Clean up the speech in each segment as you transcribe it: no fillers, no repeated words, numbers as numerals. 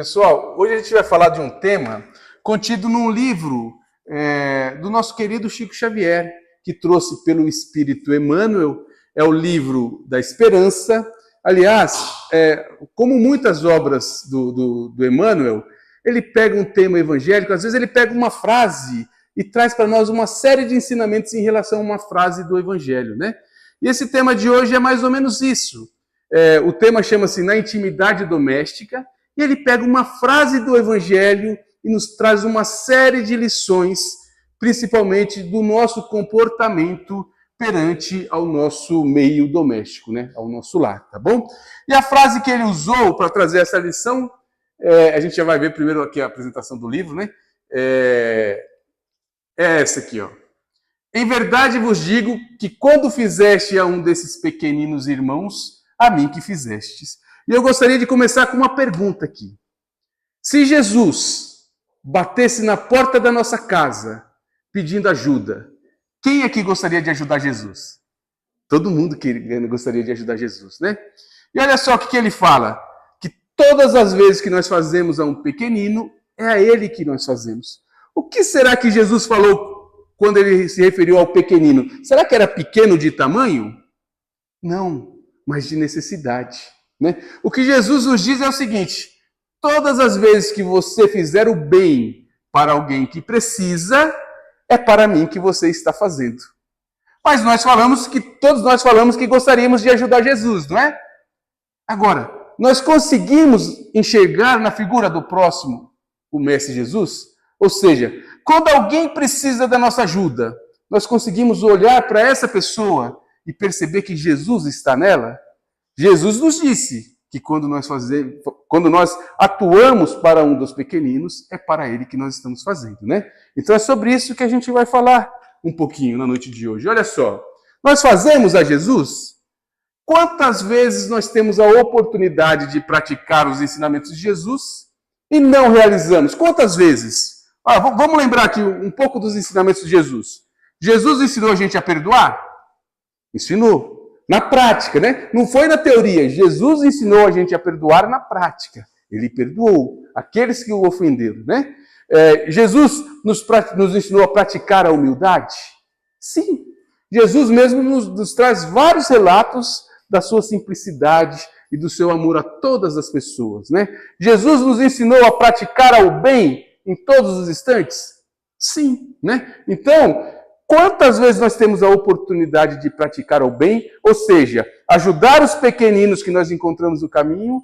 Pessoal, hoje a gente vai falar de um tema contido num livro do nosso querido Chico Xavier, que trouxe pelo Espírito Emmanuel, é o livro da Esperança. Aliás, como muitas obras do Emmanuel, ele pega um tema evangélico, às vezes ele pega uma frase e traz para nós uma série de ensinamentos em relação a uma frase do Evangelho, né? E esse tema de hoje é mais ou menos isso. O tema chama-se Na Intimidade Doméstica, e ele pega uma frase do Evangelho e nos traz uma série de lições, principalmente do nosso comportamento perante ao nosso meio doméstico, né? Ao nosso lar, tá bom? E a frase que ele usou para trazer essa lição, a gente já vai ver primeiro aqui a apresentação do livro, né? É essa aqui, ó. Em verdade vos digo que quando fizeste a um desses pequeninos irmãos, a mim que fizestes. E eu gostaria de começar com uma pergunta aqui. Se Jesus batesse na porta da nossa casa pedindo ajuda, quem aqui gostaria de ajudar Jesus? Todo mundo gostaria de ajudar Jesus, né? E olha só o que ele fala, que todas as vezes que nós fazemos a um pequenino, é a ele que nós fazemos. O que será que Jesus falou quando ele se referiu ao pequenino? Será que era pequeno de tamanho? Não, mas de necessidade, né? O que Jesus nos diz é o seguinte: todas as vezes que você fizer o bem para alguém que precisa, é para mim que você está fazendo. Mas todos nós falamos que gostaríamos de ajudar Jesus, não é? Agora, nós conseguimos enxergar na figura do próximo o Mestre Jesus? Ou seja, quando alguém precisa da nossa ajuda, nós conseguimos olhar para essa pessoa e perceber que Jesus está nela? Jesus nos disse que quando nós atuamos para um dos pequeninos, é para ele que nós estamos fazendo, né? Então é sobre isso que a gente vai falar um pouquinho na noite de hoje. Olha só, nós fazemos a Jesus? Quantas vezes nós temos a oportunidade de praticar os ensinamentos de Jesus e não realizamos? Quantas vezes? Vamos lembrar aqui um pouco dos ensinamentos de Jesus. Jesus ensinou a gente a perdoar? Ensinou. Na prática, né? Não foi na teoria. Jesus ensinou a gente a perdoar na prática. Ele perdoou aqueles que o ofenderam, né? Jesus nos ensinou a praticar a humildade? Sim. Jesus mesmo nos traz vários relatos da sua simplicidade e do seu amor a todas as pessoas, né? Jesus nos ensinou a praticar o bem em todos os instantes? Sim, né? Então, quantas vezes nós temos a oportunidade de praticar o bem, ou seja, ajudar os pequeninos que nós encontramos no caminho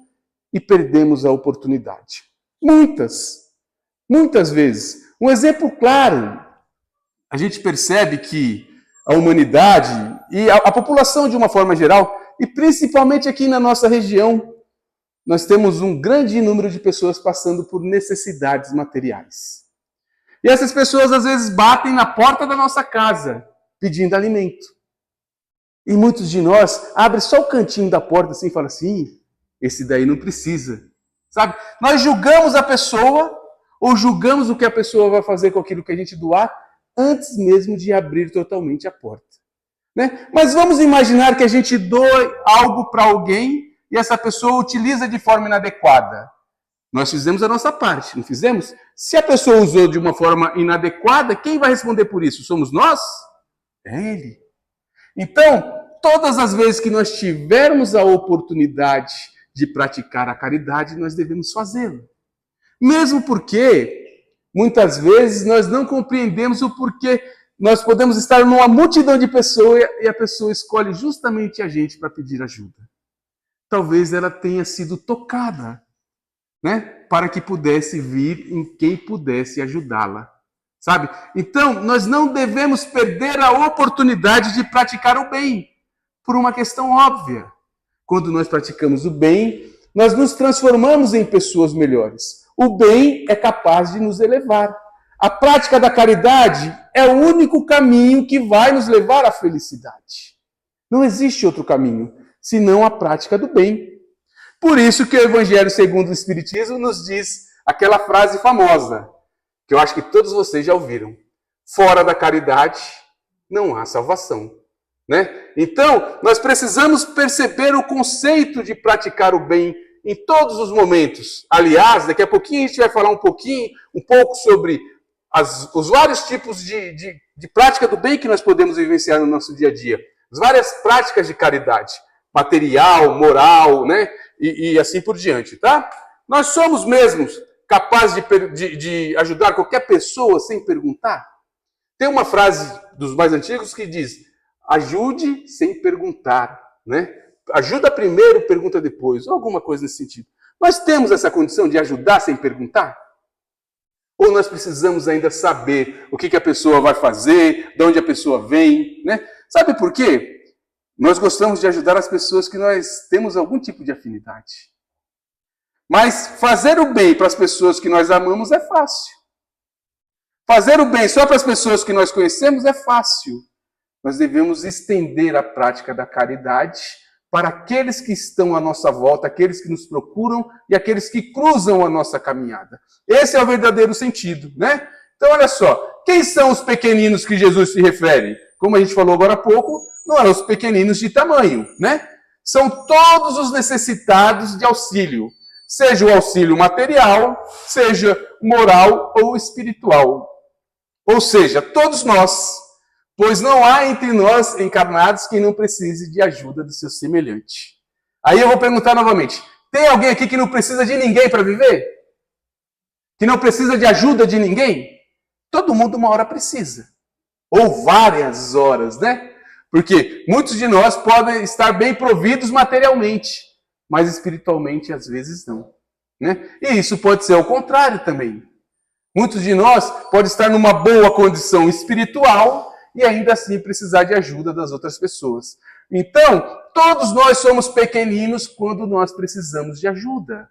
e perdemos a oportunidade? Muitas vezes. Um exemplo claro, a gente percebe que a humanidade e a população de uma forma geral, e principalmente aqui na nossa região, nós temos um grande número de pessoas passando por necessidades materiais. E essas pessoas às vezes batem na porta da nossa casa pedindo alimento. E muitos de nós abrem só o cantinho da porta assim e falam assim: esse daí não precisa. Sabe? Nós julgamos a pessoa ou julgamos o que a pessoa vai fazer com aquilo que a gente doar antes mesmo de abrir totalmente a porta, né? Mas vamos imaginar que a gente doe algo para alguém e essa pessoa utiliza de forma inadequada. Nós fizemos a nossa parte, não fizemos? Se a pessoa usou de uma forma inadequada, quem vai responder por isso? Somos nós? É ele. Então, todas as vezes que nós tivermos a oportunidade de praticar a caridade, nós devemos fazê-lo. Mesmo porque, muitas vezes, nós não compreendemos o porquê. Nós podemos estar numa multidão de pessoas e a pessoa escolhe justamente a gente para pedir ajuda. Talvez ela tenha sido tocada, né, para que pudesse vir em quem pudesse ajudá-la, sabe? Então, nós não devemos perder a oportunidade de praticar o bem, por uma questão óbvia. Quando nós praticamos o bem, nós nos transformamos em pessoas melhores. O bem é capaz de nos elevar. A prática da caridade é o único caminho que vai nos levar à felicidade. Não existe outro caminho, senão a prática do bem. Por isso que o Evangelho segundo o Espiritismo nos diz aquela frase famosa, que eu acho que todos vocês já ouviram: fora da caridade não há salvação, né? Então, nós precisamos perceber o conceito de praticar o bem em todos os momentos. Aliás, daqui a pouquinho a gente vai falar um pouco sobre os vários tipos de prática do bem que nós podemos vivenciar no nosso dia a dia. As várias práticas de caridade, material, moral, né? E assim por diante, tá? Nós somos mesmos capazes de ajudar qualquer pessoa sem perguntar? Tem uma frase dos mais antigos que diz: ajude sem perguntar, né? Ajuda primeiro, pergunta depois, ou alguma coisa nesse sentido. Nós temos essa condição de ajudar sem perguntar? Ou nós precisamos ainda saber o que a pessoa vai fazer, de onde a pessoa vem, né? Sabe por quê? Nós gostamos de ajudar as pessoas que nós temos algum tipo de afinidade. Mas fazer o bem para as pessoas que nós amamos é fácil. Fazer o bem só para as pessoas que nós conhecemos é fácil. Nós devemos estender a prática da caridade para aqueles que estão à nossa volta, aqueles que nos procuram e aqueles que cruzam a nossa caminhada. Esse é o verdadeiro sentido, né? Então, olha só, quem são os pequeninos que Jesus se refere? Como a gente falou agora há pouco, não são os pequeninos de tamanho, né? São todos os necessitados de auxílio, seja o auxílio material, seja moral ou espiritual. Ou seja, todos nós, pois não há entre nós encarnados quem não precise de ajuda do seu semelhante. Aí eu vou perguntar novamente, tem alguém aqui que não precisa de ninguém para viver? Que não precisa de ajuda de ninguém? Todo mundo uma hora precisa. Ou várias horas, né? Porque muitos de nós podem estar bem providos materialmente, mas espiritualmente às vezes não, né? E isso pode ser ao contrário também. Muitos de nós podem estar numa boa condição espiritual e ainda assim precisar de ajuda das outras pessoas. Então, todos nós somos pequeninos quando nós precisamos de ajuda.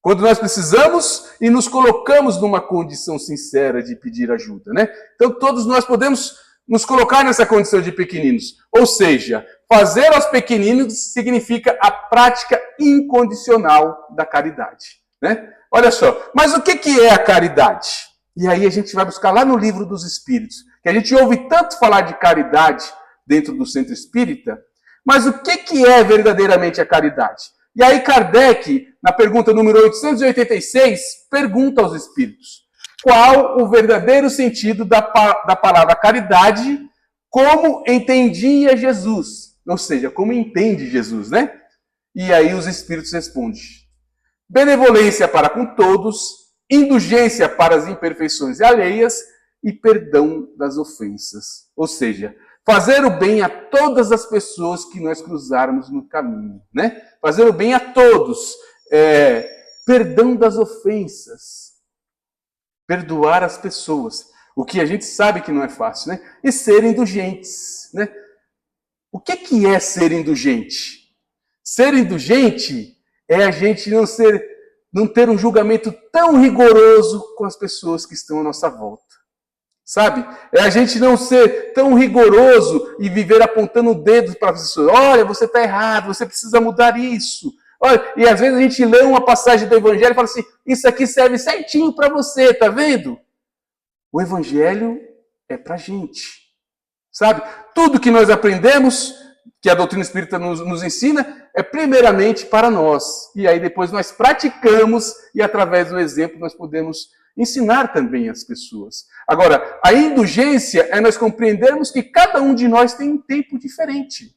Quando nós precisamos e nos colocamos numa condição sincera de pedir ajuda, né? Então, todos nós podemos nos colocar nessa condição de pequeninos. Ou seja, fazer aos pequeninos significa a prática incondicional da caridade, né? Olha só, mas o que é a caridade? E aí a gente vai buscar lá no Livro dos Espíritos, que a gente ouve tanto falar de caridade dentro do centro espírita, mas o que é verdadeiramente a caridade? E aí Kardec, na pergunta número 886, pergunta aos espíritos: qual o verdadeiro sentido da palavra caridade, como entendia Jesus? Ou seja, como entende Jesus, né? E aí os espíritos respondem: benevolência para com todos, indulgência para as imperfeições alheias e perdão das ofensas. Ou seja, fazer o bem a todas as pessoas que nós cruzarmos no caminho, né? Fazer o bem a todos, perdão das ofensas, perdoar as pessoas, o que a gente sabe que não é fácil, né? E ser indulgentes, né? O que é ser indulgente? Ser indulgente é a gente não ter um julgamento tão rigoroso com as pessoas que estão à nossa volta. Sabe? É a gente não ser tão rigoroso e viver apontando o dedo para as pessoas. Olha, você está errado, você precisa mudar isso. Olha, e às vezes a gente lê uma passagem do Evangelho e fala assim, isso aqui serve certinho para você, tá vendo? O Evangelho é para a gente. Sabe? Tudo que nós aprendemos, que a doutrina espírita nos ensina, é primeiramente para nós. E aí depois nós praticamos e através do exemplo nós podemos ensinar também as pessoas. Agora, a indulgência é nós compreendermos que cada um de nós tem um tempo diferente.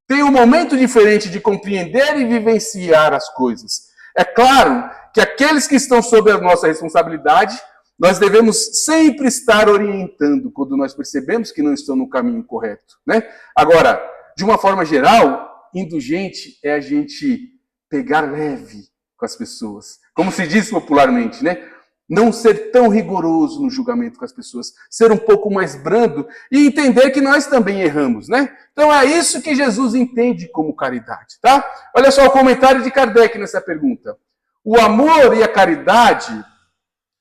Tem um momento diferente de compreender e vivenciar as coisas. É claro que aqueles que estão sob a nossa responsabilidade, nós devemos sempre estar orientando quando nós percebemos que não estão no caminho correto, né? Agora, de uma forma geral, indulgente é a gente pegar leve com as pessoas. Como se diz popularmente, né? Não ser tão rigoroso no julgamento com as pessoas, ser um pouco mais brando e entender que nós também erramos, né? Então é isso que Jesus entende como caridade, tá? Olha só o comentário de Kardec nessa pergunta. O amor e a caridade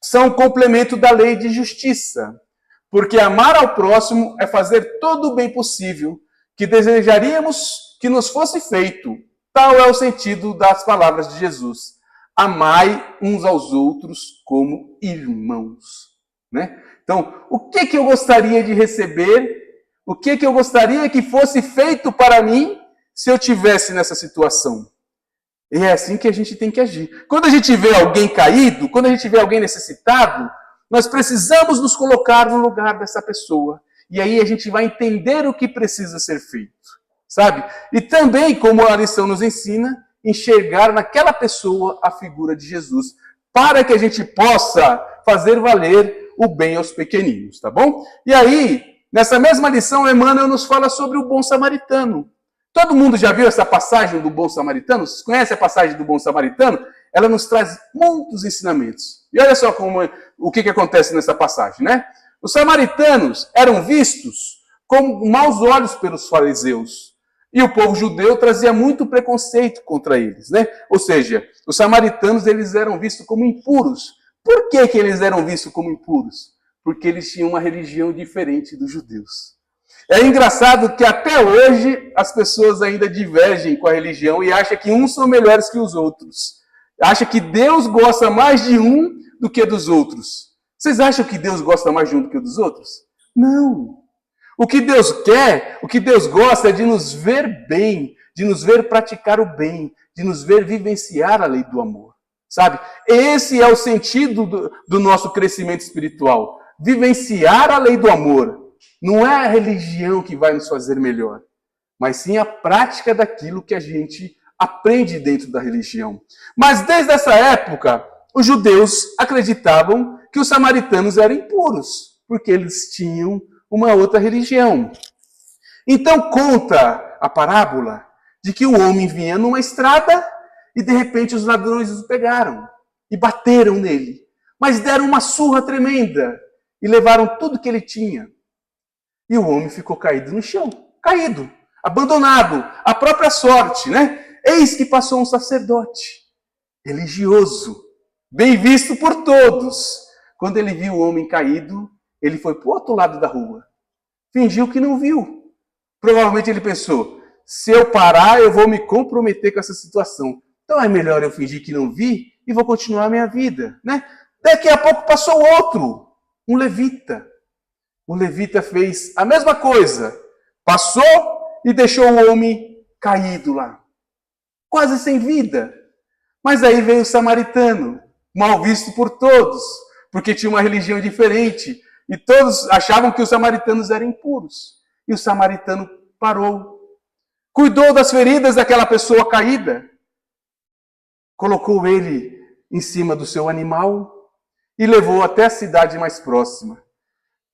são um complemento da lei de justiça, porque amar ao próximo é fazer todo o bem possível que desejaríamos que nos fosse feito. Tal é o sentido das palavras de Jesus. Amai uns aos outros como irmãos, né? Então, o que eu gostaria de receber? O que eu gostaria que fosse feito para mim se eu tivesse nessa situação? E é assim que a gente tem que agir. Quando a gente vê alguém caído, quando a gente vê alguém necessitado, nós precisamos nos colocar no lugar dessa pessoa. E aí a gente vai entender o que precisa ser feito, sabe? E também, como a lição nos ensina, enxergar naquela pessoa a figura de Jesus, para que a gente possa fazer valer o bem aos pequeninos, tá bom? E aí, nessa mesma lição, Emmanuel nos fala sobre o bom samaritano. Todo mundo já viu essa passagem do bom samaritano? Vocês conhecem a passagem do bom samaritano? Ela nos traz muitos ensinamentos. E olha só o que acontece nessa passagem, né? Os samaritanos eram vistos com maus olhos pelos fariseus. E o povo judeu trazia muito preconceito contra eles, né? Ou seja, os samaritanos eles eram vistos como impuros. Por que eles eram vistos como impuros? Porque eles tinham uma religião diferente dos judeus. É engraçado que até hoje as pessoas ainda divergem com a religião e acham que uns são melhores que os outros. Acham que Deus gosta mais de um do que dos outros. Vocês acham que Deus gosta mais de um do que dos outros? Não. O que Deus quer, o que Deus gosta é de nos ver bem, de nos ver praticar o bem, de nos ver vivenciar a lei do amor. Sabe? Esse é o sentido do nosso crescimento espiritual. Vivenciar a lei do amor. Não é a religião que vai nos fazer melhor, mas sim a prática daquilo que a gente aprende dentro da religião. Mas desde essa época, os judeus acreditavam que os samaritanos eram impuros, porque eles tinham uma outra religião. Então conta a parábola de que o homem vinha numa estrada e de repente os ladrões o pegaram e bateram nele, mas deram uma surra tremenda e levaram tudo que ele tinha. E o homem ficou caído no chão, caído, abandonado, à própria sorte, né? Eis que passou um sacerdote, religioso, bem visto por todos. Quando ele viu o homem caído, ele foi para o outro lado da rua. Fingiu que não viu. Provavelmente ele pensou, se eu parar, eu vou me comprometer com essa situação. Então é melhor eu fingir que não vi e vou continuar a minha vida, né? Daqui a pouco passou outro, um levita. O levita fez a mesma coisa. Passou e deixou o homem caído lá. Quase sem vida. Mas aí veio o samaritano, mal visto por todos, porque tinha uma religião diferente. E todos achavam que os samaritanos eram impuros. E o samaritano parou. Cuidou das feridas daquela pessoa caída. Colocou ele em cima do seu animal e levou até a cidade mais próxima.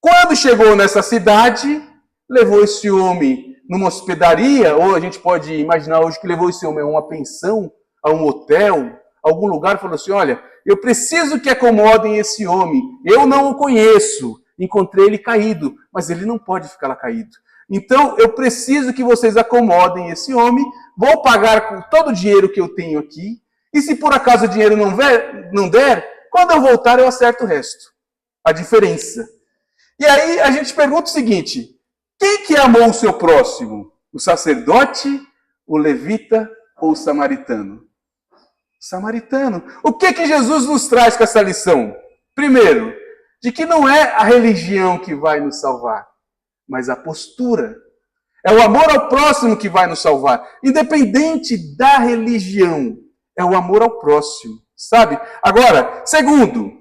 Quando chegou nessa cidade, levou esse homem numa hospedaria, ou a gente pode imaginar hoje que levou esse homem a uma pensão, a um hotel, a algum lugar, e falou assim, olha, eu preciso que acomodem esse homem, eu não o conheço, encontrei ele caído, mas ele não pode ficar lá caído. Então, eu preciso que vocês acomodem esse homem, vou pagar com todo o dinheiro que eu tenho aqui, e se por acaso o dinheiro não der, quando eu voltar eu acerto o resto, a diferença. E aí a gente pergunta o seguinte, quem que amou o seu próximo? O sacerdote, o levita ou o samaritano? O samaritano. O que Jesus nos traz com essa lição? Primeiro, de que não é a religião que vai nos salvar, mas a postura. É o amor ao próximo que vai nos salvar. Independente da religião, é o amor ao próximo, sabe? Agora, segundo,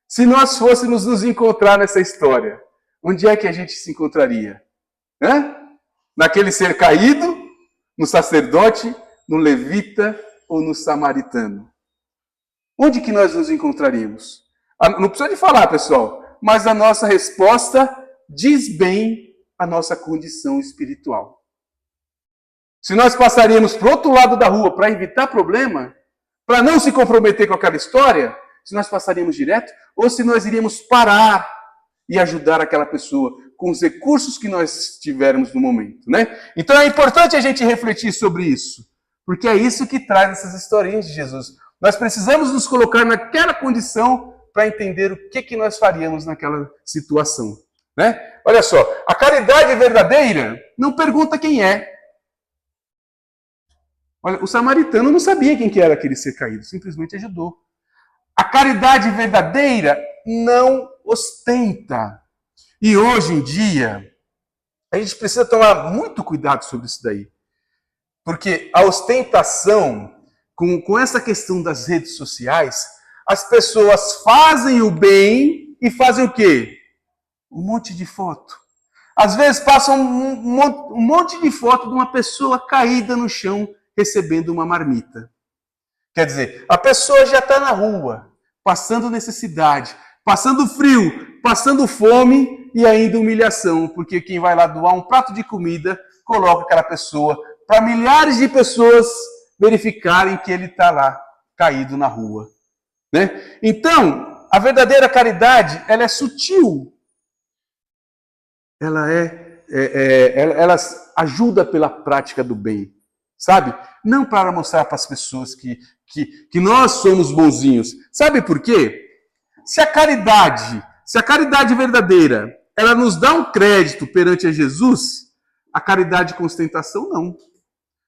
se nós fôssemos nos encontrar nessa história, onde é que a gente se encontraria? Naquele ser caído, no sacerdote, no levita ou no samaritano? Onde que nós nos encontraríamos? Não precisa de falar, pessoal, mas a nossa resposta diz bem a nossa condição espiritual. Se nós passaríamos para o outro lado da rua para evitar problema, para não se comprometer com aquela história, se nós passaríamos direto, ou se nós iríamos parar e ajudar aquela pessoa com os recursos que nós tivermos no momento, né? Então é importante a gente refletir sobre isso, porque é isso que traz essas historinhas de Jesus. Nós precisamos nos colocar naquela condição para entender o que nós faríamos naquela situação, né? Olha só, a caridade verdadeira não pergunta quem é. Olha, o samaritano não sabia quem que era aquele ser caído, simplesmente ajudou. A caridade verdadeira não ostenta. E hoje em dia, a gente precisa tomar muito cuidado sobre isso daí. Porque a ostentação com essa questão das redes sociais, as pessoas fazem o bem e fazem o quê? Um monte de foto. Às vezes passam um monte de foto de uma pessoa caída no chão recebendo uma marmita. Quer dizer, a pessoa já está na rua, passando necessidade, passando frio, passando fome e ainda humilhação, porque quem vai lá doar um prato de comida coloca aquela pessoa para milhares de pessoas verificarem que ele está lá, caído na rua. Né? Então, a verdadeira caridade, ela é sutil. Ela ela ajuda pela prática do bem, sabe? Não para mostrar para as pessoas que nós somos bonzinhos. Sabe por quê? Se a caridade verdadeira, ela nos dá um crédito perante a Jesus, a caridade com ostentação não.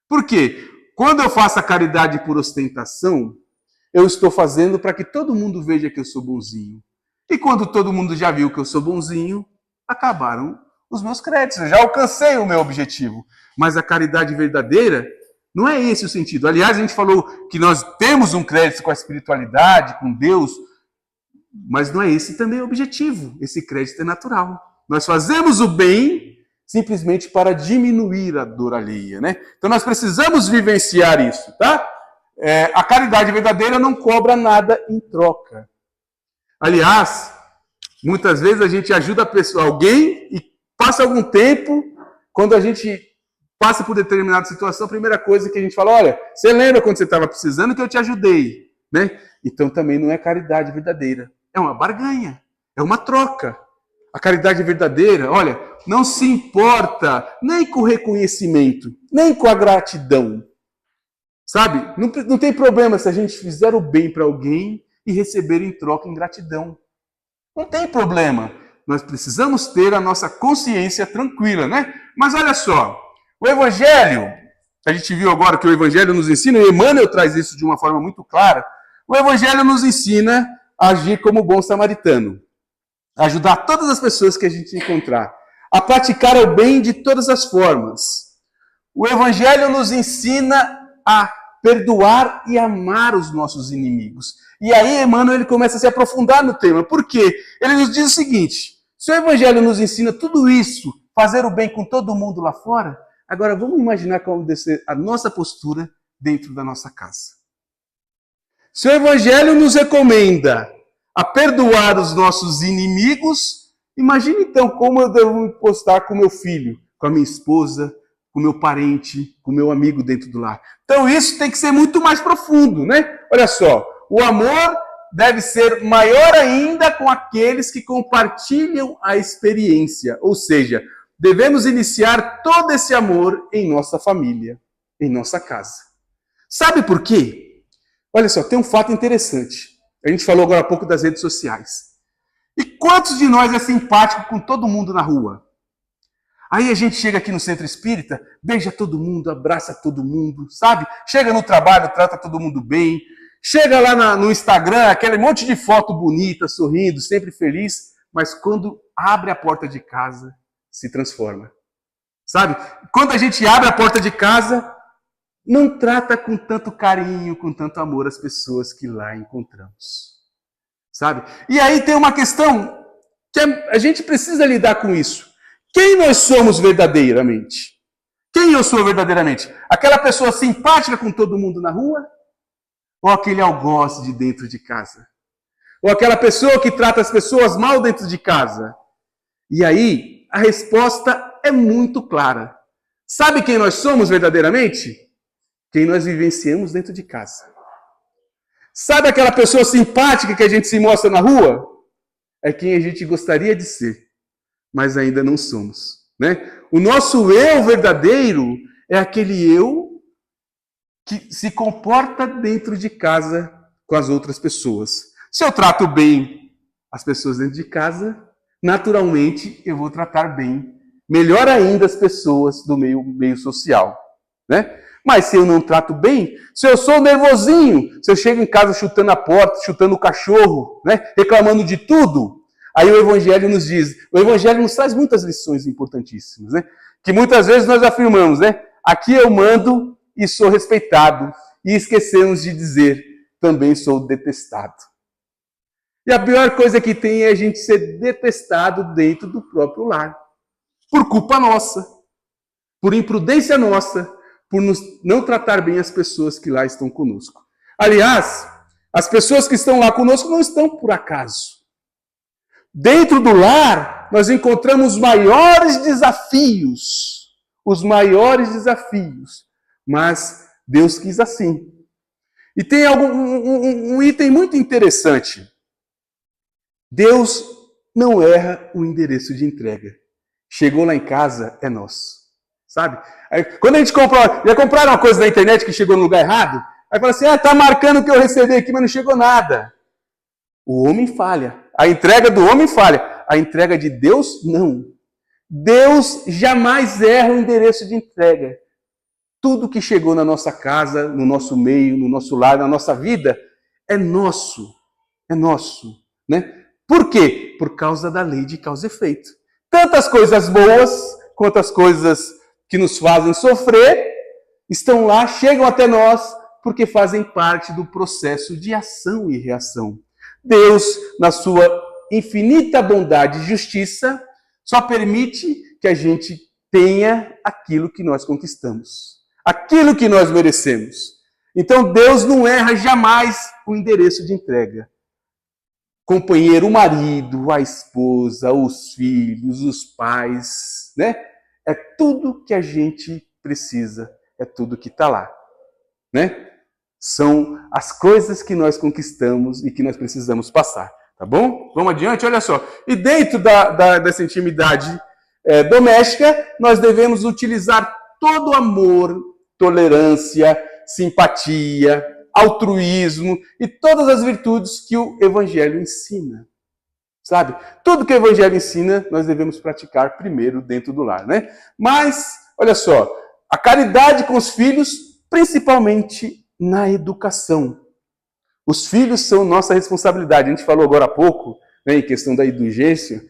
Por quê? Quando eu faço a caridade por ostentação, eu estou fazendo para que todo mundo veja que eu sou bonzinho. E quando todo mundo já viu que eu sou bonzinho, acabaram os meus créditos. Eu já alcancei o meu objetivo. Mas a caridade verdadeira não é esse o sentido. Aliás, a gente falou que nós temos um crédito com a espiritualidade, com Deus, mas não é esse também o objetivo. Esse crédito é natural. Nós fazemos o bem simplesmente para diminuir a dor alheia, né? Então nós precisamos vivenciar isso, tá? A caridade verdadeira não cobra nada em troca. Aliás, muitas vezes a gente ajuda alguém e passa algum tempo, quando a gente passa por determinada situação, a primeira coisa que a gente fala, olha, você lembra quando você estava precisando que eu te ajudei, né? Então também não é caridade verdadeira, é uma barganha, é uma troca. A caridade verdadeira, olha, não se importa nem com o reconhecimento, nem com a gratidão. Sabe? Não tem problema se a gente fizer o bem para alguém e receber em troca ingratidão. Não tem problema. Nós precisamos ter a nossa consciência tranquila, né? Mas olha só, o Evangelho, a gente viu agora que o Evangelho nos ensina, e Emmanuel traz isso de uma forma muito clara, o Evangelho nos ensina a agir como bom samaritano, a ajudar todas as pessoas que a gente encontrar, a praticar o bem de todas as formas. O Evangelho nos ensina a perdoar e amar os nossos inimigos. E aí Emmanuel ele começa a se aprofundar no tema. Por quê? Ele nos diz o seguinte, se o Evangelho nos ensina tudo isso, fazer o bem com todo mundo lá fora, agora vamos imaginar como deve ser a nossa postura dentro da nossa casa. Se o Evangelho nos recomenda a perdoar os nossos inimigos, imagine então como eu devo me postar com meu filho, com a minha esposa, com o meu parente, com o meu amigo dentro do lar. Então isso tem que ser muito mais profundo, né? Olha só, o amor deve ser maior ainda com aqueles que compartilham a experiência. Ou seja, devemos iniciar todo esse amor em nossa família, em nossa casa. Sabe por quê? Olha só, tem um fato interessante. A gente falou agora há pouco das redes sociais. E quantos de nós é simpático com todo mundo na rua? Aí a gente chega aqui no centro espírita, beija todo mundo, abraça todo mundo, sabe? Chega no trabalho, trata todo mundo bem. Chega lá no Instagram, aquele monte de foto bonita, sorrindo, sempre feliz. Mas quando abre a porta de casa, se transforma. Sabe? Quando a gente abre a porta de casa, não trata com tanto carinho, com tanto amor as pessoas que lá encontramos. Sabe? E aí tem uma questão que a gente precisa lidar com isso. Quem nós somos verdadeiramente? Quem eu sou verdadeiramente? Aquela pessoa simpática com todo mundo na rua? Ou aquele algoz de dentro de casa? Ou aquela pessoa que trata as pessoas mal dentro de casa? E aí, a resposta é muito clara. Sabe quem nós somos verdadeiramente? Quem nós vivenciamos dentro de casa. Sabe aquela pessoa simpática que a gente se mostra na rua? É quem a gente gostaria de ser, mas ainda não somos, né? O nosso eu verdadeiro é aquele eu que se comporta dentro de casa com as outras pessoas. Se eu trato bem as pessoas dentro de casa, naturalmente eu vou tratar bem, melhor ainda, as pessoas do meio social, né? Mas se eu não trato bem, se eu sou nervosinho, se eu chego em casa chutando a porta, chutando o cachorro, né, reclamando de tudo, aí o Evangelho nos diz, o Evangelho nos traz muitas lições importantíssimas, né? Que muitas vezes nós afirmamos, né? Aqui eu mando e sou respeitado. e esquecemos de dizer, também sou detestado. E a pior coisa que tem é a gente ser detestado dentro do próprio lar. Por culpa nossa, por imprudência nossa, por não tratar bem as pessoas que lá estão conosco. Aliás, as pessoas que estão lá conosco não estão por acaso. Dentro do lar, nós encontramos os maiores desafios. Mas Deus quis assim. E tem um item muito interessante. Deus não erra o endereço de entrega. Chegou lá em casa, é nosso. Sabe? Aí, quando a gente já compraram uma coisa na internet que chegou no lugar errado? Aí fala assim, tá marcando o que eu recebi aqui, mas não chegou nada. O homem falha. A entrega do homem falha. A entrega de Deus, não. Deus jamais erra o endereço de entrega. Tudo que chegou na nossa casa, no nosso meio, no nosso lar, na nossa vida, é nosso. É nosso. Né? Por quê? Por causa da lei de causa e efeito. Tantas coisas boas quanto as coisas que nos fazem sofrer estão lá, chegam até nós, porque fazem parte do processo de ação e reação. Deus, na sua infinita bondade e justiça, só permite que a gente tenha aquilo que nós conquistamos, aquilo que nós merecemos. Então Deus não erra jamais o endereço de entrega. Companheiro, o marido, a esposa, os filhos, os pais, né? É tudo que a gente precisa, é tudo que está lá, né? São as coisas que nós conquistamos e que nós precisamos passar, tá bom? Vamos adiante, olha só. E dentro dessa intimidade doméstica, nós devemos utilizar todo o amor, tolerância, simpatia, altruísmo e todas as virtudes que o Evangelho ensina. Sabe? Tudo que o Evangelho ensina, nós devemos praticar primeiro dentro do lar, né? Mas, olha só, a caridade com os filhos, principalmente na educação. Os filhos são nossa responsabilidade. A gente falou agora há pouco, né, em questão da indulgência,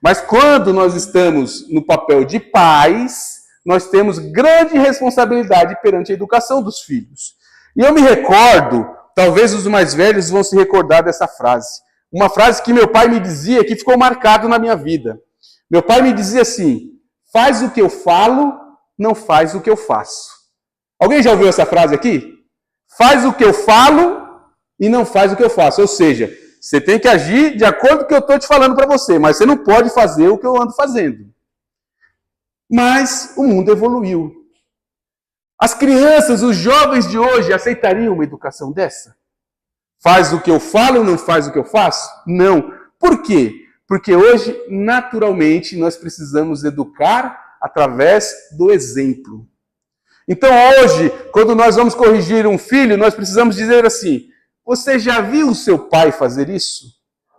mas quando nós estamos no papel de pais, nós temos grande responsabilidade perante a educação dos filhos. E eu me recordo, talvez os mais velhos vão se recordar dessa frase. Uma frase que meu pai me dizia, que ficou marcado na minha vida. Meu pai me dizia assim, faz o que eu falo, não faz o que eu faço. Alguém já ouviu essa frase aqui? Faz o que eu falo e não faz o que eu faço. Ou seja, você tem que agir de acordo com o que eu estou te falando para você, mas você não pode fazer o que eu ando fazendo. Mas o mundo evoluiu. As crianças, os jovens de hoje aceitariam uma educação dessa? Faz o que eu falo, não faz o que eu faço? Não. Por quê? Porque hoje, naturalmente, nós precisamos educar através do exemplo. Então, hoje, quando nós vamos corrigir um filho, nós precisamos dizer assim, você já viu o seu pai fazer isso?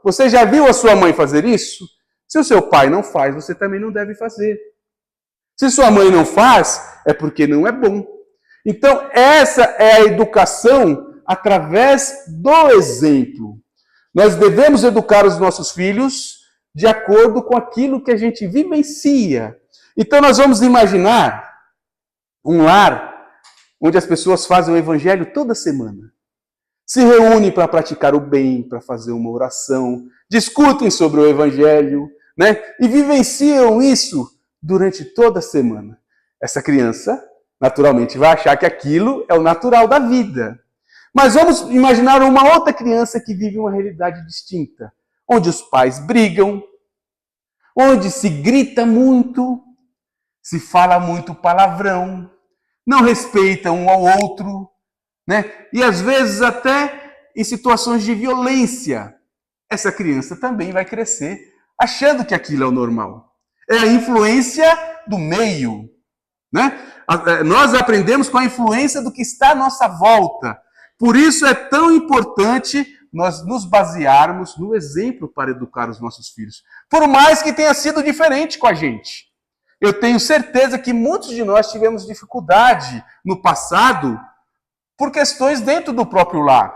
Você já viu a sua mãe fazer isso? Se o seu pai não faz, você também não deve fazer. Se sua mãe não faz, é porque não é bom. Então, essa é a educação através do exemplo. Nós devemos educar os nossos filhos de acordo com aquilo que a gente vivencia. Então, nós vamos imaginar um lar onde as pessoas fazem o evangelho toda semana. Se reúnem para praticar o bem, para fazer uma oração, discutem sobre o evangelho, né? E vivenciam isso durante toda a semana. Essa criança, naturalmente, vai achar que aquilo é o natural da vida. Mas vamos imaginar uma outra criança que vive uma realidade distinta, onde os pais brigam, onde se grita muito, se fala muito palavrão, não respeita um ao outro, né? E às vezes até em situações de violência. Essa criança também vai crescer achando que aquilo é o normal. É a influência do meio, né? Nós aprendemos com a influência do que está à nossa volta. Por isso é tão importante nós nos basearmos no exemplo para educar os nossos filhos. Por mais que tenha sido diferente com a gente. Eu tenho certeza que muitos de nós tivemos dificuldade no passado por questões dentro do próprio lar.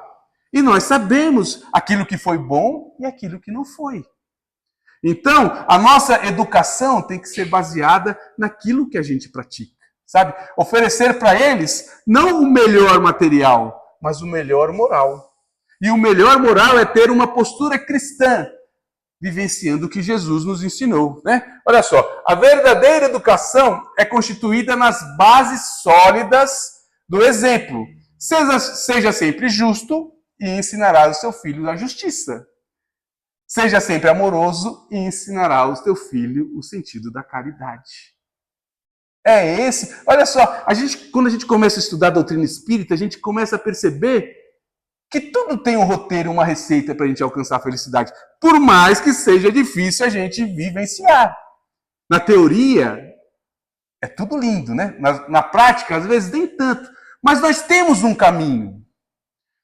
E nós sabemos aquilo que foi bom e aquilo que não foi. Então, a nossa educação tem que ser baseada naquilo que a gente pratica, sabe? Oferecer para eles não o melhor material, mas o melhor moral. E o melhor moral é ter uma postura cristã, vivenciando o que Jesus nos ensinou, né? Olha só, a verdadeira educação é constituída nas bases sólidas do exemplo. Seja sempre justo e ensinará o seu filho a justiça. Seja sempre amoroso e ensinará ao teu filho o sentido da caridade. É esse. Olha só, quando a gente começa a estudar a doutrina espírita, a gente começa a perceber que tudo tem um roteiro, uma receita para a gente alcançar a felicidade. Por mais que seja difícil a gente vivenciar. Na teoria, é tudo lindo, né? Na prática, às vezes, nem tanto. Mas nós temos um caminho.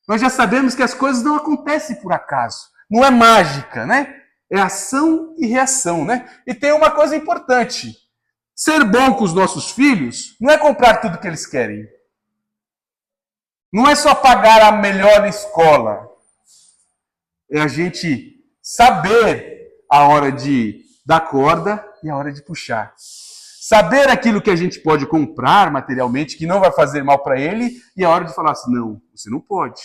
Nós já sabemos que as coisas não acontecem por acaso. Não é mágica, né? É ação e reação, né? E tem uma coisa importante. Ser bom com os nossos filhos não é comprar tudo que eles querem. Não é só pagar a melhor escola. É a gente saber a hora de dar corda e a hora de puxar. Saber aquilo que a gente pode comprar materialmente, que não vai fazer mal para ele, e a hora de falar assim, não, você não pode.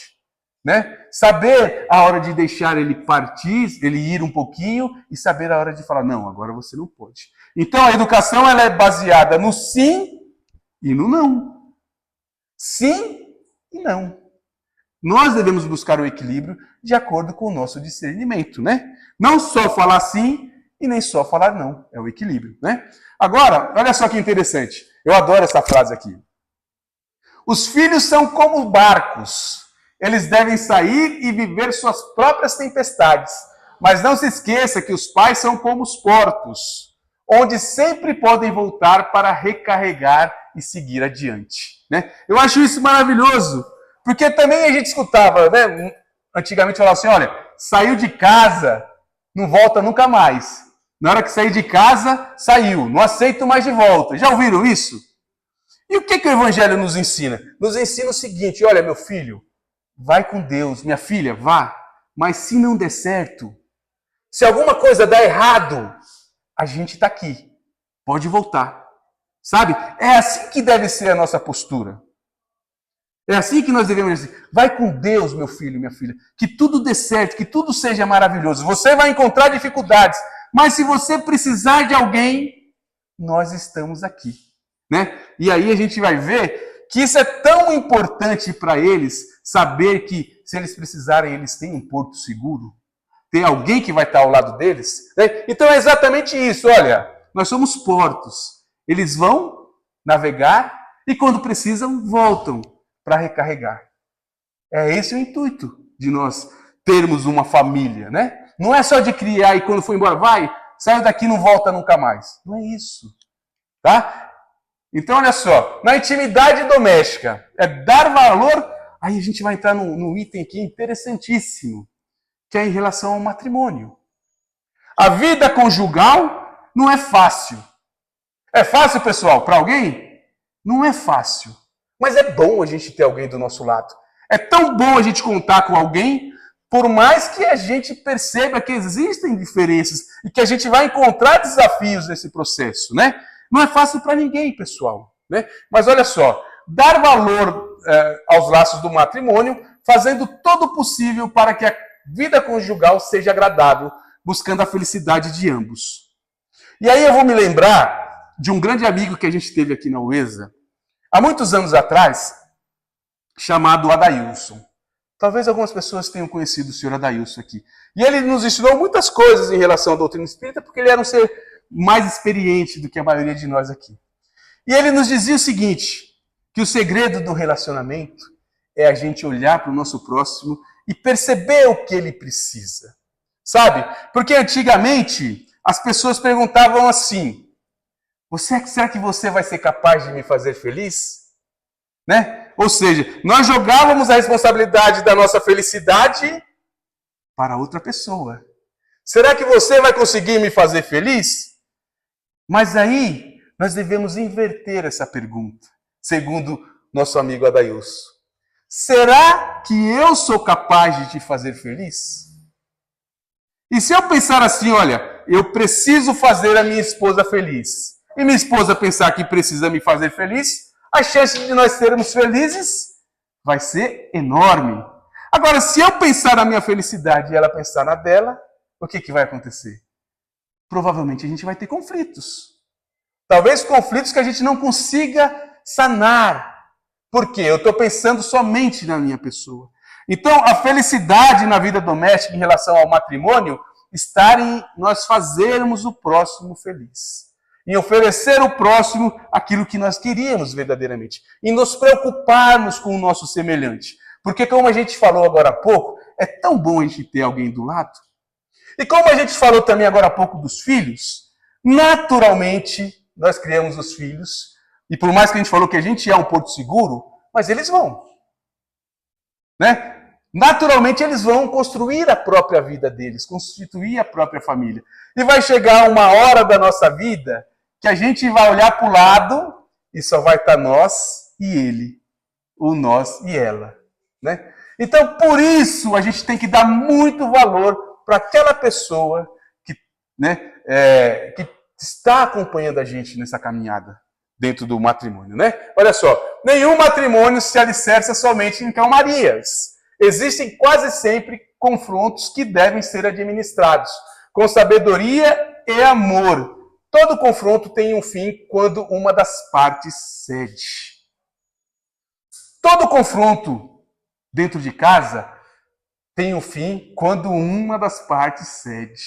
Né? Saber a hora de deixar ele partir, ele ir um pouquinho, e saber a hora de falar, não, agora você não pode. Então a educação ela é baseada no sim e no não. Sim e não. Nós devemos buscar o equilíbrio de acordo com o nosso discernimento, né? Não só falar sim e nem só falar não. É o equilíbrio, né? Agora, olha só que interessante. Eu adoro essa frase aqui. Os filhos são como barcos. Eles devem sair e viver suas próprias tempestades. Mas não se esqueça que os pais são como os portos, onde sempre podem voltar para recarregar e seguir adiante. Né? Eu acho isso maravilhoso, porque também a gente escutava, né? Antigamente falava assim, olha, saiu de casa, não volta nunca mais. Na hora que sair de casa, saiu, não aceito mais de volta. Já ouviram isso? E o que o Evangelho nos ensina? Nos ensina o seguinte, olha, meu filho, vai com Deus, minha filha, vá, mas se não der certo, se alguma coisa der errado, a gente está aqui, pode voltar. Sabe? É assim que deve ser a nossa postura. É assim que nós devemos dizer. Vai com Deus, meu filho, minha filha. Que tudo dê certo, que tudo seja maravilhoso. Você vai encontrar dificuldades. Mas se você precisar de alguém, nós estamos aqui. Né? E aí a gente vai ver que isso é tão importante para eles, saber que se eles precisarem, eles têm um porto seguro. Tem alguém que vai estar ao lado deles. Né? Então é exatamente isso. Olha, nós somos portos. Eles vão navegar e quando precisam, voltam para recarregar. É esse o intuito de nós termos uma família, né? Não é só de criar e quando for embora, vai, saiu daqui e não volta nunca mais. Não é isso, tá? Então, olha só, na intimidade doméstica, é dar valor, aí a gente vai entrar num item aqui interessantíssimo, que é em relação ao matrimônio. A vida conjugal não é fácil. É fácil, pessoal, para alguém? Não é fácil. Mas é bom a gente ter alguém do nosso lado. É tão bom a gente contar com alguém, por mais que a gente perceba que existem diferenças e que a gente vai encontrar desafios nesse processo, né? Não é fácil para ninguém, pessoal. Né? Mas olha só, dar valor aos laços do matrimônio, fazendo todo o possível para que a vida conjugal seja agradável, buscando a felicidade de ambos. E aí eu vou me lembrar de um grande amigo que a gente teve aqui na UESA, há muitos anos atrás, chamado Adailson. Talvez algumas pessoas tenham conhecido o senhor Adailson aqui. E ele nos ensinou muitas coisas em relação à doutrina espírita, porque ele era um ser mais experiente do que a maioria de nós aqui. E ele nos dizia o seguinte, que o segredo do relacionamento é a gente olhar para o nosso próximo e perceber o que ele precisa. Sabe? Porque antigamente as pessoas perguntavam assim, será que você vai ser capaz de me fazer feliz? Né? Ou seja, nós jogávamos a responsabilidade da nossa felicidade para outra pessoa. Será que você vai conseguir me fazer feliz? Mas aí nós devemos inverter essa pergunta, segundo nosso amigo Adailson. Será que eu sou capaz de te fazer feliz? E se eu pensar assim, olha, eu preciso fazer a minha esposa feliz. e minha esposa pensar que precisa me fazer feliz, a chance de nós sermos felizes vai ser enorme. Agora, se eu pensar na minha felicidade e ela pensar na dela, o que vai acontecer? Provavelmente a gente vai ter conflitos. Talvez conflitos que a gente não consiga sanar. Por quê? Eu estou pensando somente na minha pessoa. Então, a felicidade na vida doméstica em relação ao matrimônio está em nós fazermos o próximo feliz. Em oferecer ao próximo aquilo que nós queríamos verdadeiramente. Em nos preocuparmos com o nosso semelhante. Porque, como a gente falou agora há pouco, é tão bom a gente ter alguém do lado. E como a gente falou também agora há pouco dos filhos, naturalmente nós criamos os filhos. E por mais que a gente falou que a gente é um porto seguro, mas eles vão. Né? Naturalmente eles vão construir a própria vida deles, constituir a própria família. E vai chegar uma hora da nossa vida que a gente vai olhar para o lado e só vai estar nós e ele, o nós e ela. Né? Então, por isso, a gente tem que dar muito valor para aquela pessoa que, né, que está acompanhando a gente nessa caminhada dentro do matrimônio. Né? Olha só, nenhum matrimônio se alicerça somente em calmarias. Existem quase sempre confrontos que devem ser administrados com sabedoria e amor. Todo confronto tem um fim quando uma das partes cede. Todo confronto dentro de casa tem um fim quando uma das partes cede.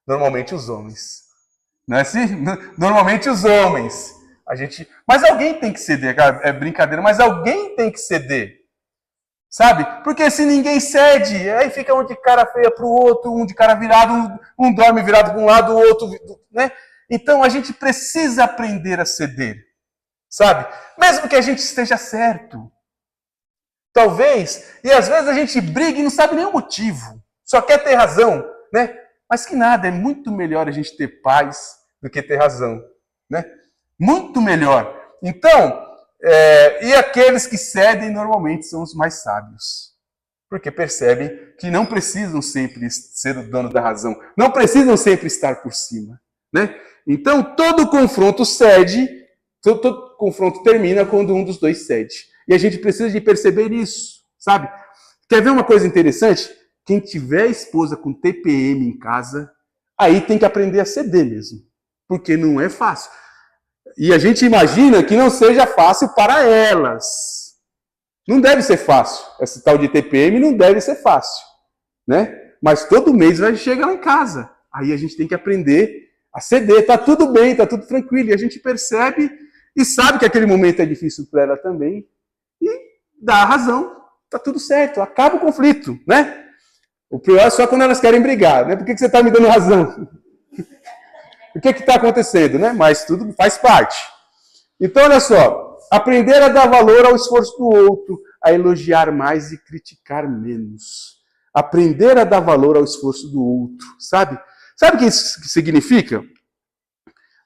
Normalmente os homens. Não é assim? Normalmente os homens. Mas alguém tem que ceder. É brincadeira, mas alguém tem que ceder. Sabe? Porque se ninguém cede, aí fica um de cara feia para o outro, um de cara virado, um dorme virado para um lado, o outro... Né? Então a gente precisa aprender a ceder. Sabe? Mesmo que a gente esteja certo. Talvez, e às vezes a gente briga e não sabe nem o motivo. Só quer ter razão, né? Mas que nada, é muito melhor a gente ter paz do que ter razão, né? Muito melhor. Então, e aqueles que cedem normalmente são os mais sábios. Porque percebem que não precisam sempre ser o dono da razão. Não precisam sempre estar por cima, né? Então, todo confronto cede, todo confronto termina quando um dos dois cede. E a gente precisa de perceber isso, sabe? Quer ver uma coisa interessante? Quem tiver esposa com TPM em casa, aí tem que aprender a ceder mesmo. Porque não é fácil. E a gente imagina que não seja fácil para elas. Não deve ser fácil. Esse tal de TPM não deve ser fácil, né? Mas todo mês vai chegar lá em casa. Aí a gente tem que aprender a ceder. Tá tudo bem, tá tudo tranquilo. E a gente percebe e sabe que aquele momento é difícil para ela também. E dá a razão, tá tudo certo, acaba o conflito, né? O pior é só quando elas querem brigar, né? Por que você está me dando razão? O que está acontecendo, né? Mas tudo faz parte. Então, olha só, aprender a dar valor ao esforço do outro, a elogiar mais e criticar menos. Aprender a dar valor ao esforço do outro, sabe? Sabe o que isso significa?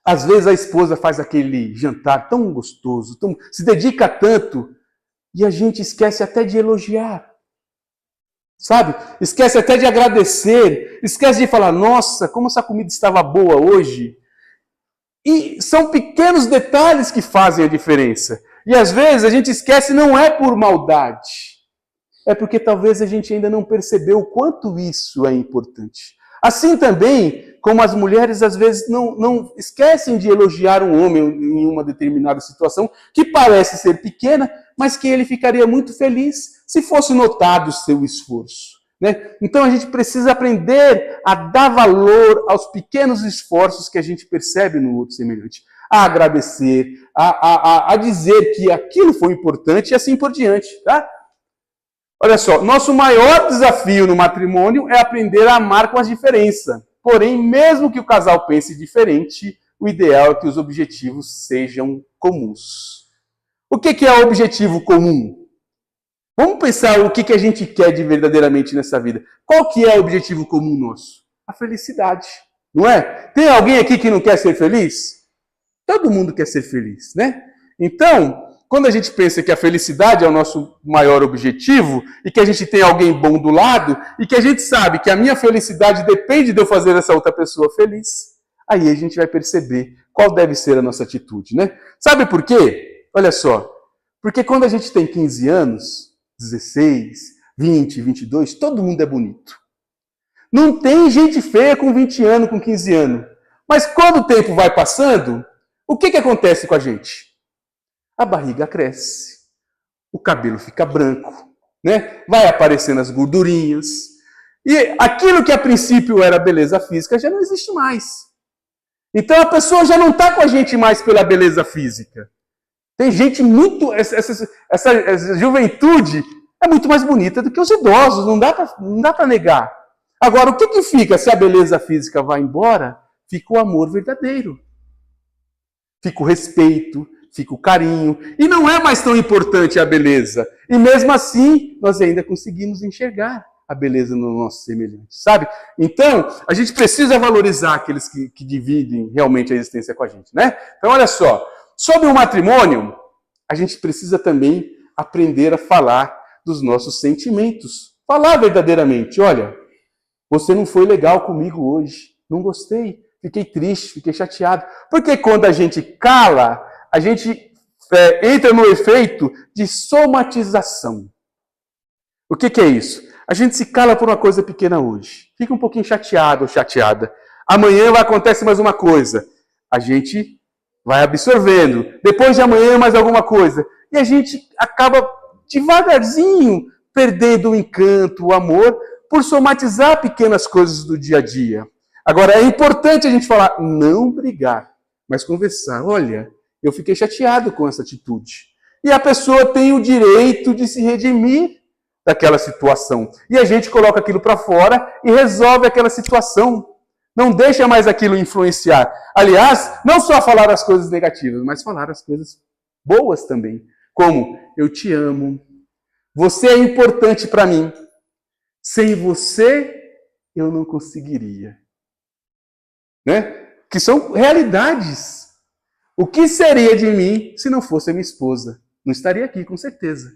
Às vezes a esposa faz aquele jantar tão gostoso, se dedica tanto, e a gente esquece até de elogiar. Sabe? Esquece até de agradecer. Esquece de falar, nossa, como essa comida estava boa hoje. E são pequenos detalhes que fazem a diferença. E às vezes a gente esquece, não é por maldade. É porque talvez a gente ainda não percebeu o quanto isso é importante. Assim também, como as mulheres às vezes não esquecem de elogiar um homem em uma determinada situação, que parece ser pequena, mas que ele ficaria muito feliz se fosse notado o seu esforço. Né? Então a gente precisa aprender a dar valor aos pequenos esforços que a gente percebe no outro semelhante. A agradecer, a dizer que aquilo foi importante e assim por diante. Tá? Olha só, nosso maior desafio no matrimônio é aprender a amar com as diferenças. Porém, mesmo que o casal pense diferente, o ideal é que os objetivos sejam comuns. O que é o objetivo comum? Vamos pensar o que a gente quer de verdadeiramente nessa vida. Qual que é o objetivo comum nosso? A felicidade, não é? Tem alguém aqui que não quer ser feliz? Todo mundo quer ser feliz, né? Então, quando a gente pensa que a felicidade é o nosso maior objetivo e que a gente tem alguém bom do lado e que a gente sabe que a minha felicidade depende de eu fazer essa outra pessoa feliz, aí a gente vai perceber qual deve ser a nossa atitude, né? Sabe por quê? Olha só, porque quando a gente tem 15 anos, 16, 20, 22, todo mundo é bonito. Não tem gente feia com 20 anos, com 15 anos. Mas quando o tempo vai passando, o que acontece com a gente? A barriga cresce, o cabelo fica branco, né? Vai aparecendo as gordurinhas. E aquilo que a princípio era beleza física já não existe mais. Então a pessoa já não está com a gente mais pela beleza física. Tem gente muito... Essa juventude é muito mais bonita do que os idosos, não dá para negar. Agora, o que fica se a beleza física vai embora? Fica o amor verdadeiro. Fica o respeito, fica o carinho. E não é mais tão importante a beleza. E mesmo assim, nós ainda conseguimos enxergar a beleza no nosso semelhante, sabe? Então, a gente precisa valorizar aqueles que dividem realmente a existência com a gente, né? Então, olha só. Sobre o matrimônio, a gente precisa também aprender a falar dos nossos sentimentos. Falar verdadeiramente. Olha, você não foi legal comigo hoje. Não gostei. Fiquei triste, fiquei chateado. Porque quando a gente cala, a gente entra no efeito de somatização. O que é isso? A gente se cala por uma coisa pequena hoje. Fica um pouquinho chateado ou chateada. Amanhã vai acontecer mais uma coisa. A gente vai absorvendo. Depois de amanhã mais alguma coisa. E a gente acaba devagarzinho perdendo o encanto, o amor, por somatizar pequenas coisas do dia a dia. Agora, é importante a gente falar, não brigar, mas conversar. Olha, eu fiquei chateado com essa atitude. E a pessoa tem o direito de se redimir daquela situação. E a gente coloca aquilo para fora e resolve aquela situação. Não deixa mais aquilo influenciar. Aliás, não só falar as coisas negativas, mas falar as coisas boas também. Como, eu te amo. Você é importante para mim. Sem você, eu não conseguiria. Né? Que são realidades. O que seria de mim se não fosse a minha esposa? Não estaria aqui, com certeza.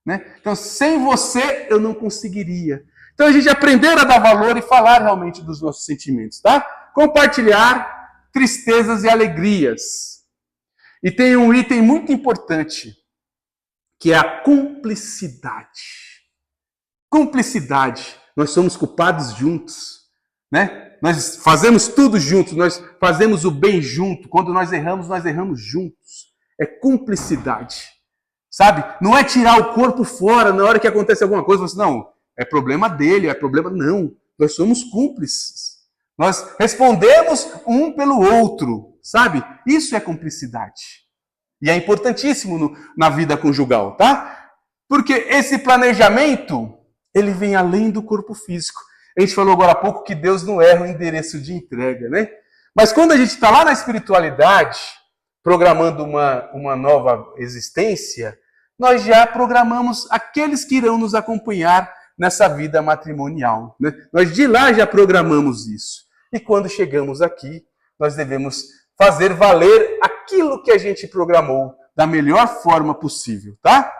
Né? Então, sem você, eu não conseguiria. Então, a gente aprender a dar valor e falar realmente dos nossos sentimentos, tá? Compartilhar tristezas e alegrias. E tem um item muito importante, que é a cumplicidade. Cumplicidade. Nós somos culpados juntos, né? Nós fazemos tudo juntos, nós fazemos o bem junto. Quando nós erramos juntos. É cumplicidade. Sabe? Não é tirar o corpo fora na hora que acontece alguma coisa. Você, não, é problema dele, é problema... Não, nós somos cúmplices. Nós respondemos um pelo outro, sabe? Isso é cumplicidade. E é importantíssimo na vida conjugal, tá? Porque esse planejamento, ele vem além do corpo físico. A gente falou agora há pouco que Deus não erra o endereço de entrega, né? Mas quando a gente está lá na espiritualidade, programando uma nova existência, nós já programamos aqueles que irão nos acompanhar nessa vida matrimonial. Né? Nós de lá já programamos isso. E quando chegamos aqui, nós devemos fazer valer aquilo que a gente programou da melhor forma possível, tá?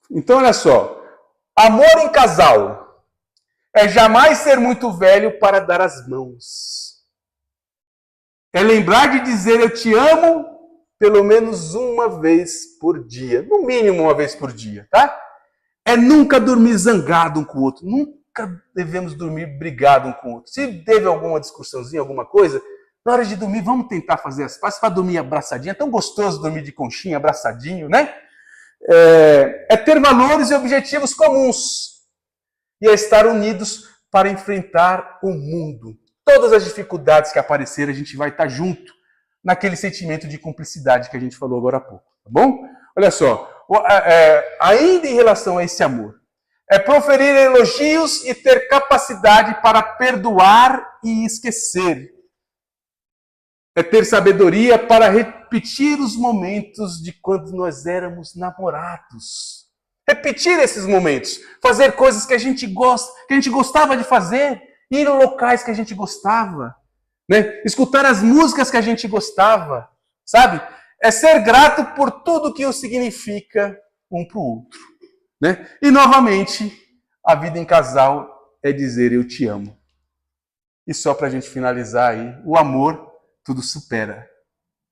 Então, olha só. Amor em casal é jamais ser muito velho para dar as mãos. É lembrar de dizer eu te amo pelo menos uma vez por dia. No mínimo uma vez por dia, tá? É nunca dormir zangado um com o outro. Nunca devemos dormir brigado um com o outro. Se teve alguma discussãozinha, alguma coisa, na hora de dormir, vamos tentar fazer as pazes para dormir abraçadinho. É tão gostoso dormir de conchinha, abraçadinho, né? É ter valores e objetivos comuns. E é estar unidos para enfrentar o mundo. Todas as dificuldades que aparecerem, a gente vai estar junto naquele sentimento de cumplicidade que a gente falou agora há pouco, tá bom? Olha só, ainda em relação a esse amor, é proferir elogios e ter capacidade para perdoar e esquecer. É ter sabedoria para repetir os momentos de quando nós éramos namorados. Repetir esses momentos, fazer coisas que a gente gosta, que a gente gostava de fazer, ir em locais que a gente gostava, né? Escutar as músicas que a gente gostava, sabe? É ser grato por tudo que o significa um para o outro, né? E novamente, a vida em casal é dizer eu te amo. E só para a gente finalizar aí, o amor tudo supera,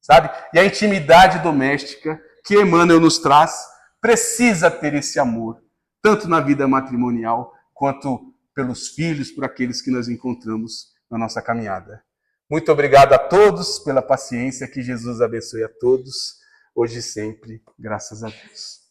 sabe? E a intimidade doméstica que Emmanuel nos traz precisa ter esse amor, tanto na vida matrimonial quanto pelos filhos, por aqueles que nós encontramos na nossa caminhada. Muito obrigado a todos pela paciência, que Jesus abençoe a todos, hoje e sempre, graças a Deus.